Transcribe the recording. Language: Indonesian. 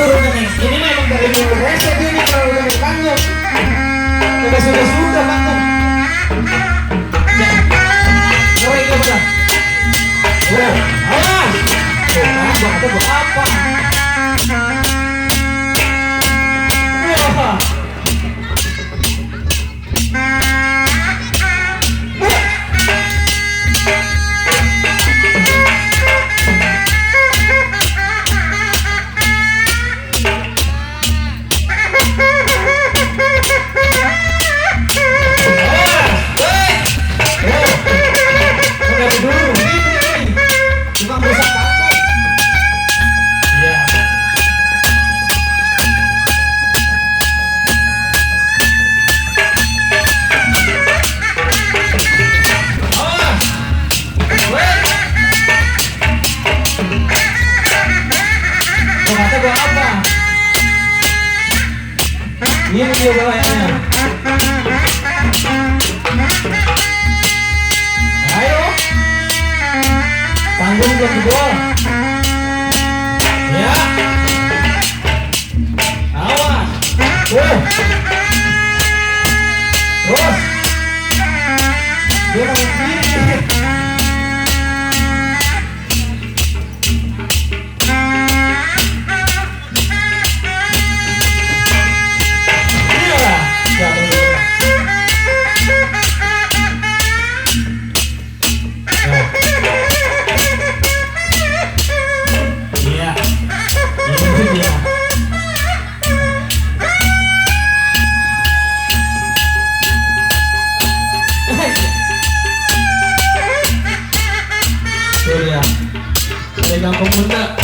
turun nih. Ini memang dari minggu resep ini kalau udah di panggung. Udah sudah panggung. Ya. Oh itu benar. Oh, awas. Oh, panggung itu buat apa? Wah. Ini dia bawahnya. Ayo. Panggung belum jebol. Ya. Awas. Terus. Dia mau begini. Dari kampung Bunda.